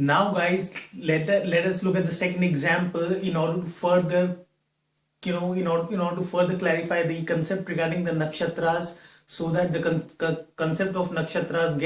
Now, guys, let us look at the second example in order to further, in order to further clarify the concept regarding the nakshatras, so that the concept of nakshatras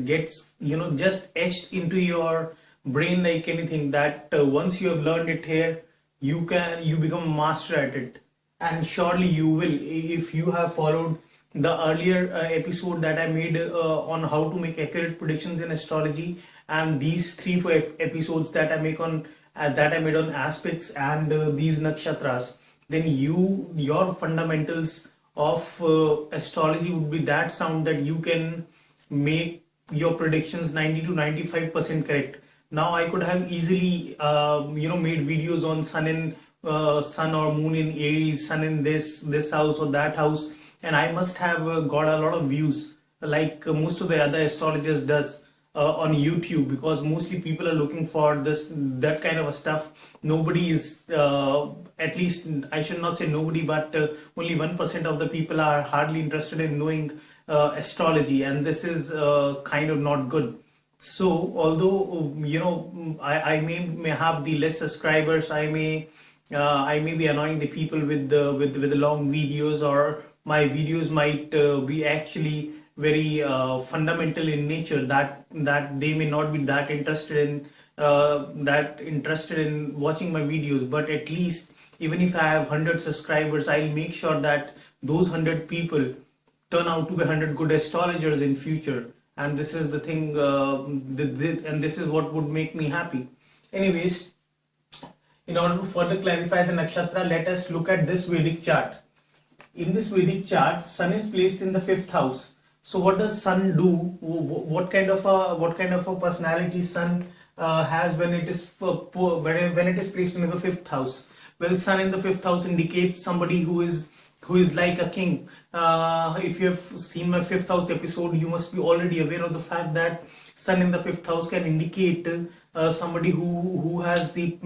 gets just etched into your brain like anything. That once you have learned it here, you become a master at it, and surely you will if you have followed the earlier episode that I made on how to make accurate predictions in astrology, and these 3 4 episodes that I make on that I made on aspects and these nakshatras. Then your fundamentals of astrology would be that sound that you can make your predictions 90 to 95% correct. Now I could have easily made videos on sun or moon in Aries, sun in this house or that house, and I must have got a lot of views like most of the other astrologers does on YouTube, because mostly people are looking for that kind of a stuff. Nobody is, at least I should not say nobody, but only 1% of the people are hardly interested in knowing astrology, and this is kind of not good. So although I may have the less subscribers, I may be annoying the people with the long videos, or my videos might be actually very fundamental in nature, that they may not be that interested in watching my videos. But at least even if I have 100 subscribers, I'll make sure that those 100 people turn out to be 100 good astrologers in future, and this is the thing, and this is what would make me happy. Anyways, in order to further clarify the nakshatra, let us look at this Vedic chart. In this Vedic chart, sun is placed in the 5th house. So what does sun do? What kind of a personality sun has when it is placed in the 5th house? Well, sun in the 5th house indicates somebody who is like a king. If you have seen my 5th house episode, you must be already aware of the fact that sun in the 5th house can indicate somebody who has the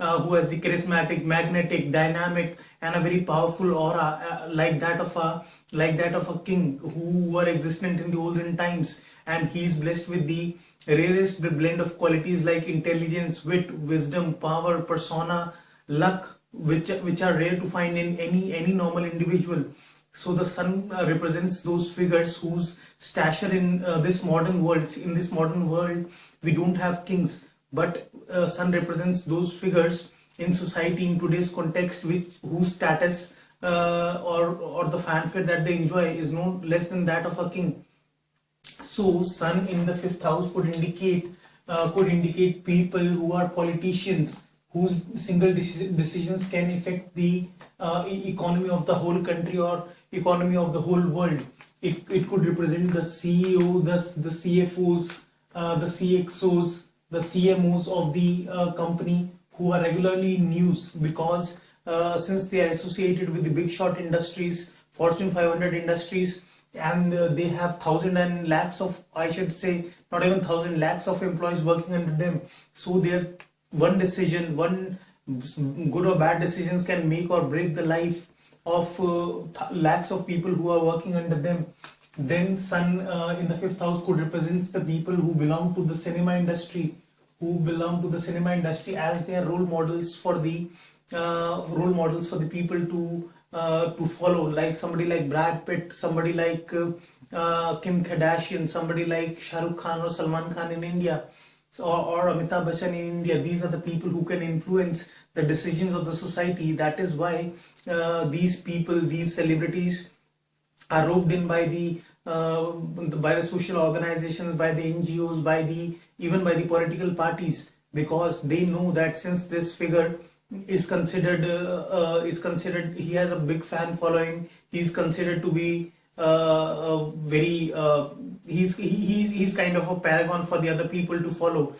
charismatic, magnetic, dynamic, and a very powerful aura, like that of a king who were existent in the olden times. And he is blessed with the rarest blend of qualities like intelligence, wit, wisdom, power, persona, luck, which are rare to find in any normal individual. So the sun represents those figures whose stature in this modern world. In this modern world, we don't have kings, but sun represents those figures in society in today's context, whose status or the fanfare that they enjoy is no less than that of a king. So sun in the 5th house could indicate people who are politicians, whose single decisions can affect the economy of the whole country or economy of the whole world. It could represent the CEO, the CFOs, the CXOs, the CMOs of the company, who are regularly in news, because since they are associated with the big shot industries, Fortune 500 industries, and they have thousands and lakhs of, I should say, not even thousand, lakhs of employees working under them. So their one decision, one good or bad decisions can make or break the life of lakhs of people who are working under them. Then sun in the 5th house could represent the people who belong to the cinema industry, as their role models for the people to follow, like somebody like Brad Pitt, somebody like Kim Kardashian, somebody like Shah Rukh Khan or Salman Khan in India, or Amitabh Bachchan in India. These are the people who can influence the decisions of the society. That is why these people, these celebrities, are roped in by the social organizations, by the NGOs, even by the political parties, because they know that since this figure is considered, he has a big fan following, he's considered to be very he's kind of a paragon for the other people to follow.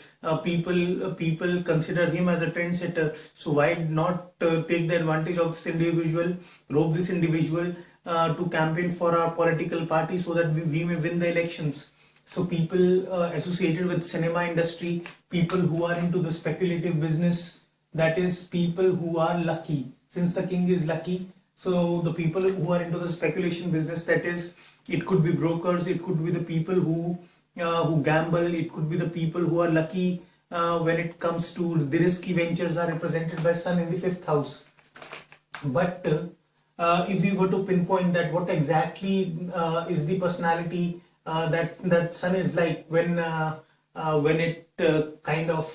People consider him as a trendsetter, so why not take the advantage of this individual, rope this individual to campaign for our political party, so that we may win the elections. So people associated with cinema industry, people who are into the speculative business, that is people who are lucky, since the king is lucky. So the people who are into the speculation business, that is, it could be brokers, it could be the people who gamble, it could be the people who are lucky when it comes to the risky ventures are represented by Sun in the 5th house. But if we were to pinpoint that what exactly is the personality that Sun is like when it kind of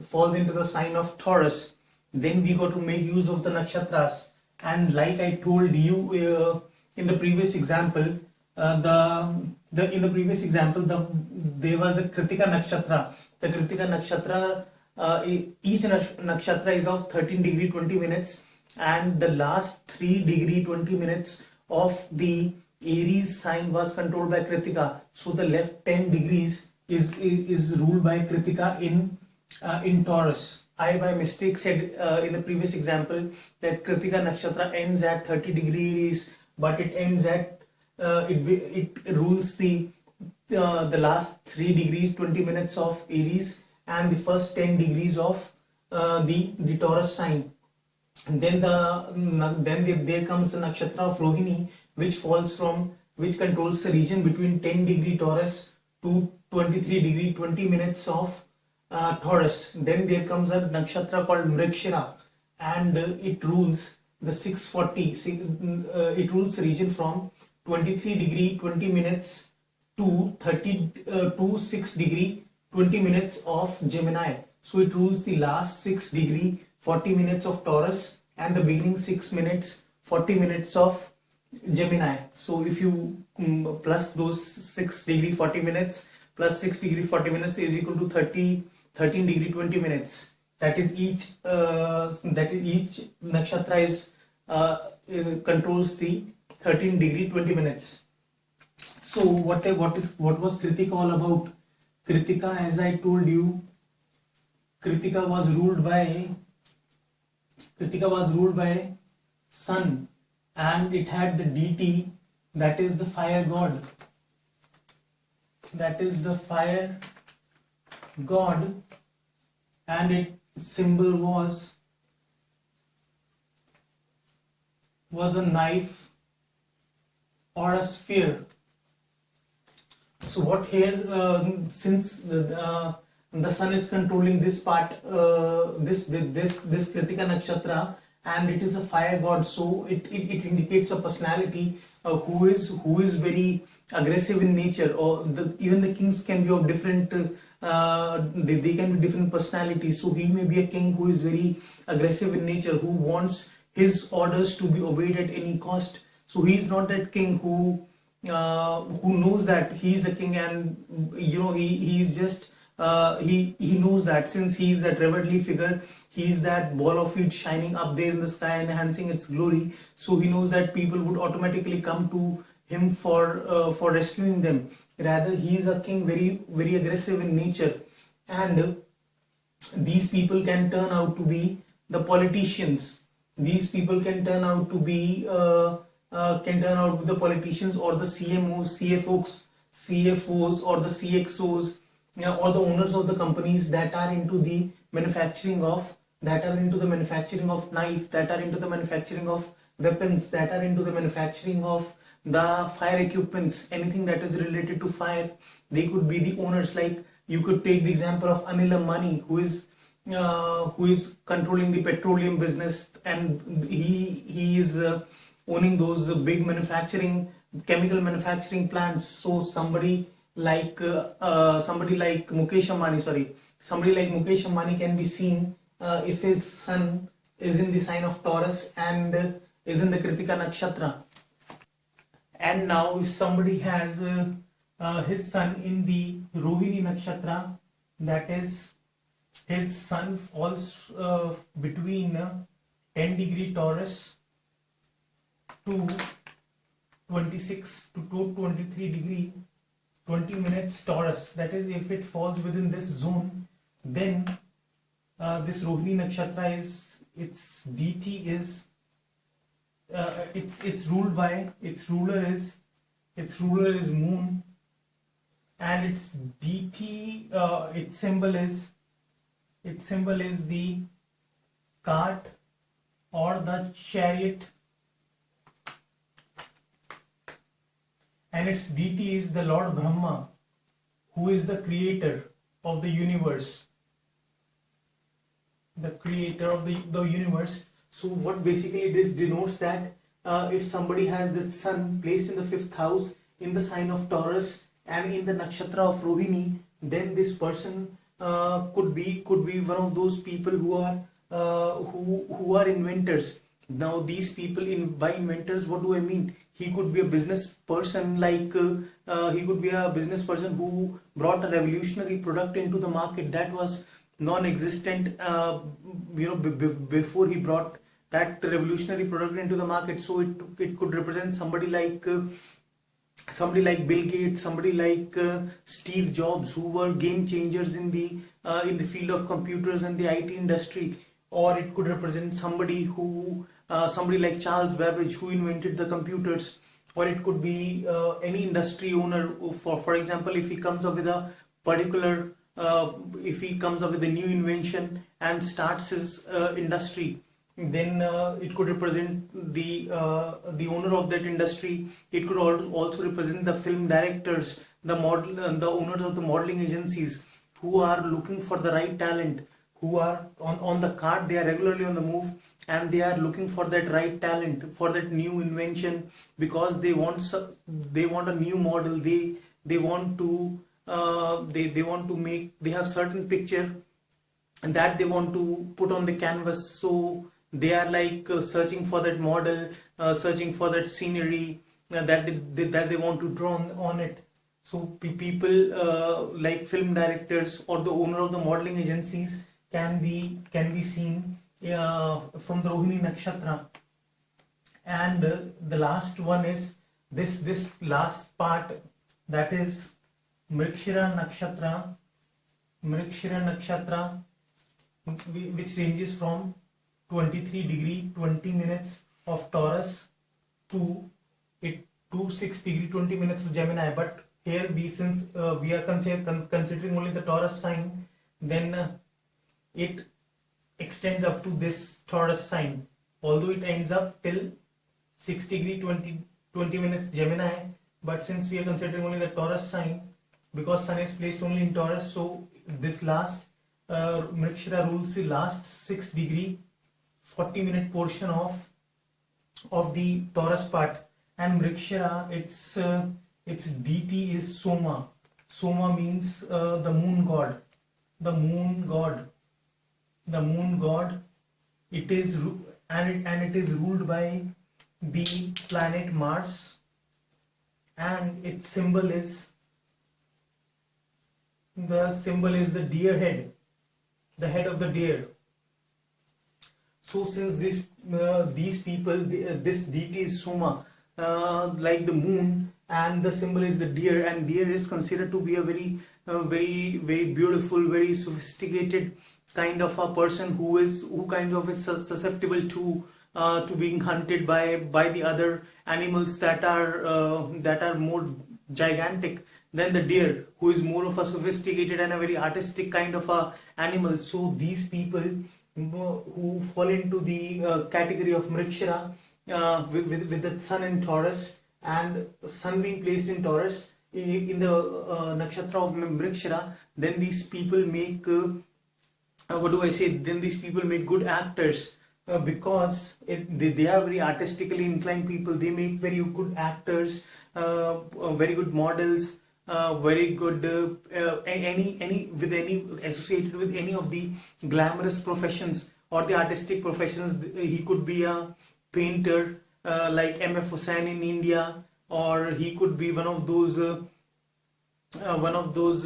falls into the sign of Taurus, then we got to make use of the nakshatras. And like I told you in the previous example, there was a Kritika nakshatra. The Kritika nakshatra, each nakshatra is of 13 degree 20 minutes, and the last 3 degree 20 minutes of the Aries sign was controlled by Kritika. So the left 10 degrees is ruled by Kritika in Taurus. I by mistake said in the previous example that Kritika nakshatra ends at 30 degrees, but it ends at it rules the last 3 degrees 20 minutes of Aries and the first 10 degrees of the Taurus sign. And then there comes the nakshatra of Rohini, which controls the region between 10 degree Taurus to 23 degree 20 minutes of Taurus. Then there comes a nakshatra called Mrigashira, and it rules the 640. It rules the region from 23 degree 20 minutes to 6 degree 20 minutes of Gemini. So it rules the last 6 degree 40 minutes of Taurus and the beginning 6 minutes 40 minutes of Gemini. So if you plus those 6 degree 40 minutes plus 6 degree 40 minutes is equal to 13 degree 20 minutes. That is each nakshatra is controls the 13 degree 20 minutes. So what was Kritika all about? Kritika, as I told you, Kritika was ruled by Sun, and it had the deity, that is the fire god. And its symbol was a knife or a sphere. So what here, since the Sun is controlling this part, this Kritika nakshatra, and it is a fire god, so it indicates a personality who is very aggressive in nature, or even the kings can be of different they can be different personalities. So he may be a king who is very aggressive in nature, who wants his orders to be obeyed at any cost. So he is not that king who knows that he is a king, and he is just he knows that since he is that reveredly figure, he is that ball of heat shining up there in the sky, enhancing its glory. So he knows that people would automatically come to him for rescuing them. Rather, he is a king very, very aggressive in nature, and these people can turn out to be the politicians. These people can turn out to be the politicians, or the CMOs, CFOs, or the CXOs, or the owners of the companies that are into the manufacturing of knife, that are into the manufacturing of weapons, that are into the manufacturing of the fire equipments, anything that is related to fire. They could be the owners. Like you could take the example of Anil Ambani, who is controlling the petroleum business, and he is owning those big chemical manufacturing plants. So somebody like Mukesh Ambani can be seen if his Sun is in the sign of Taurus and is in the Kritika nakshatra. And now if somebody has his Sun in the Rohini nakshatra, that is his Sun falls between 10 degree Taurus to 26 to 23 degree 20 minutes Taurus. That is, if it falls within this zone, then this Rohini nakshatra its deity is its ruler is moon, and its deity, its symbol is the cart or the chariot, and its deity is the Lord Brahma, who is the creator of the universe. the creator of the universe. So what basically this denotes that if somebody has the sun placed in the 5th house in the sign of Taurus and in the nakshatra of Rohini, then this person could be one of those people who are inventors. Now these people, by inventors, what do I mean? He could be a business person, like he could be a business person who brought a revolutionary product into the market that was non-existent before he brought that revolutionary product into the market. So it could represent somebody like Bill Gates, somebody like Steve Jobs, who were game changers in the field of computers and the IT industry. Or it could represent somebody like Charles Babbage, who invented the computers. Or it could be any industry owner. For example, if he comes up with a particular if he comes up with a new invention and starts his industry, then it could represent the owner of that industry. It could also represent the film directors, the owners of the modeling agencies, who are looking for the right talent, who are on the card. They are regularly on the move and they are looking for that right talent, for that new invention, because they want a new model. They want to they have certain picture and that they want to put on the canvas. So they are like searching for that model, searching for that scenery that they want to draw on it. So people like film directors or the owner of the modeling agencies can be seen from the Rohini nakshatra. And the last one is this last part, that is Mrikshira nakshatra, which ranges from 23 degree 20 minutes of Taurus to 6 degree 20 minutes of Gemini. But here since we are considering only the Taurus sign, then it extends up to this Taurus sign, although it ends up till 6 degree 20 minutes Gemini. But since we are considering only the Taurus sign, because Sun is placed only in Taurus, so this last Mrikshira rules the last 6 degree 40 minute portion of the Taurus part. And Mrikshira, its deity is Soma. Soma means the moon god. The moon god. It is it is ruled by the planet Mars, and its symbol is the deer head, the head of the deer. So since these people, this deity is Soma, like the moon, and the symbol is the deer, and deer is considered to be a very very beautiful, very sophisticated kind of a person who kind of is susceptible to being hunted by the other animals that are more gigantic than the deer, who is more of a sophisticated and a very artistic kind of a animal. So these people who fall into the category of Mrikshira, with the sun in Taurus, and sun being placed in Taurus in the nakshatra of Mrikshira, then these people make then these people make good actors, because they are very artistically inclined people. They make very good actors, very good models, very good associated with any of the glamorous professions or the artistic professions. He could be a painter like M.F. Hussain in India, or he could be one of those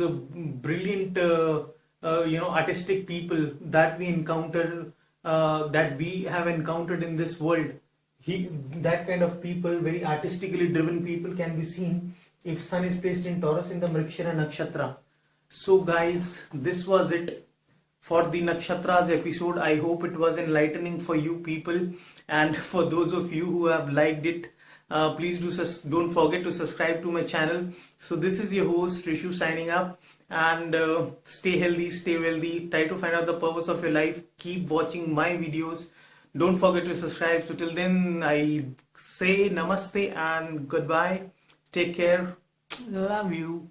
brilliant artistic people that we have encountered in this world. That kind of people, very artistically driven people, can be seen if sun is placed in Taurus in the Mrikshira nakshatra. So guys, this was it for the nakshatras episode. I hope it was enlightening for you people, and for those of you who have liked it, please don't forget to subscribe to my channel. So this is your host RISHU signing up, and stay healthy, stay wealthy, try to find out the purpose of your life, keep watching my videos, don't forget to subscribe. So till then, I say namaste and goodbye, take care, love you.